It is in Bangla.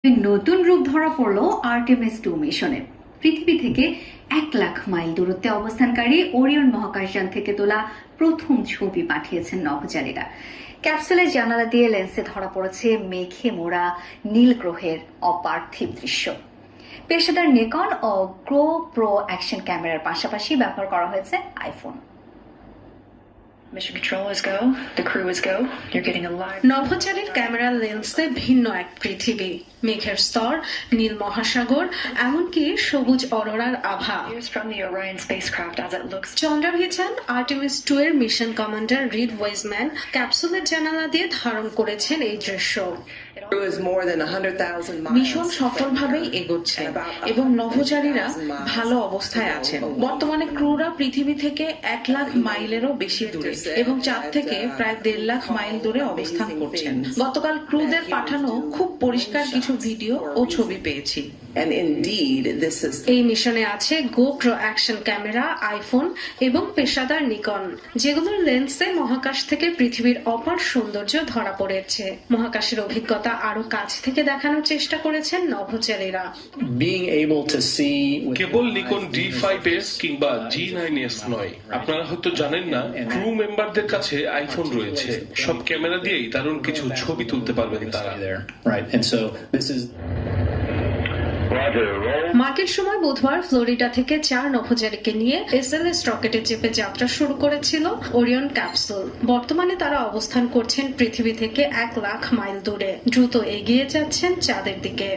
নতুন রূপ ধরা পড়ল আর্টেমিস 2 মিশনে। পৃথিবী থেকে 1,00,000 মাইল দূরত্বে অবস্থানকারী ওরিয়ন মহাকাশযান থেকে তোলা প্রথম ছবি পাঠিয়েছেন নভোচারীরা। ক্যাপসুলের জানালা দিয়ে লেন্সে ধরা পড়েছে মেঘে মোড়া নীল গ্রহের অপার্থিব দৃশ্য। পেশাদার নিকন ও GoPro অ্যাকশন ক্যামেরার পাশাপাশি ব্যবহার করা হয়েছে iPhone. Mission control is go. The crew is go. You're getting a live. নভোচারীর ক্যামেরার লেন্সে ভিন্ন এক পৃথিবী, মেঘের স্তর, নীল মহাসাগর, এমনকি সবুজ অরোরার আভা। Views from the Orion spacecraft as it looks. চন্দ্রাভিযান আর্টেমিস 2 এর মিশন কমান্ডার রিড ওয়েজম্যান ক্যাপসুলের জানালা দিয়ে ধারণ করেছেন এই দৃশ্য। মিশন সফলভাবেই এগোচ্ছে এবং নভোচারীরা ভালো অবস্থায় আছেন। বর্তমানে ক্রুরা পৃথিবী থেকে 1,00,000 মাইলেরও বেশি দূরে এবং চাঁদ থেকে প্রায় 1.5 মাইল দূরে অবস্থান করছেন। গতকাল ক্রুদের পাঠানো খুব পরিষ্কার কিছু ভিডিও ও ছবি পেয়েছি। এই মিশনে আছে GoPro অ্যাকশন ক্যামেরা, আইফোন এবং পেশাদার নিকন, যেগুলোর লেন্সে মহাকাশ থেকে পৃথিবীর অপার সৌন্দর্য ধরা পড়েছে। মহাকাশের অভিজ্ঞতা আরো কাছ থেকে দেখানোর চেষ্টা করেছেন নভোচারীরা। কেবল নিকন D5S কিংবা G9S নয়, আপনারা হয়তো জানেন না, ক্রু মেম্বারদের কাছে আইফোন রয়েছে। সব ক্যামেরা দিয়েই দারুণ কিছু ছবি তুলতে পারবেন তারা। মার্কিন সময় বুধবার ফ্লোরিডা থেকে 4 নভোচারীকে নিয়ে SLS রকেটে চেপে যাত্রা শুরু করেছিল ওরিয়ন ক্যাপসুল। বর্তমানে তারা অবস্থান করছেন পৃথিবী থেকে 1,00,000 মাইল দূরে, দ্রুত এগিয়ে যাচ্ছেন চাঁদের দিকে।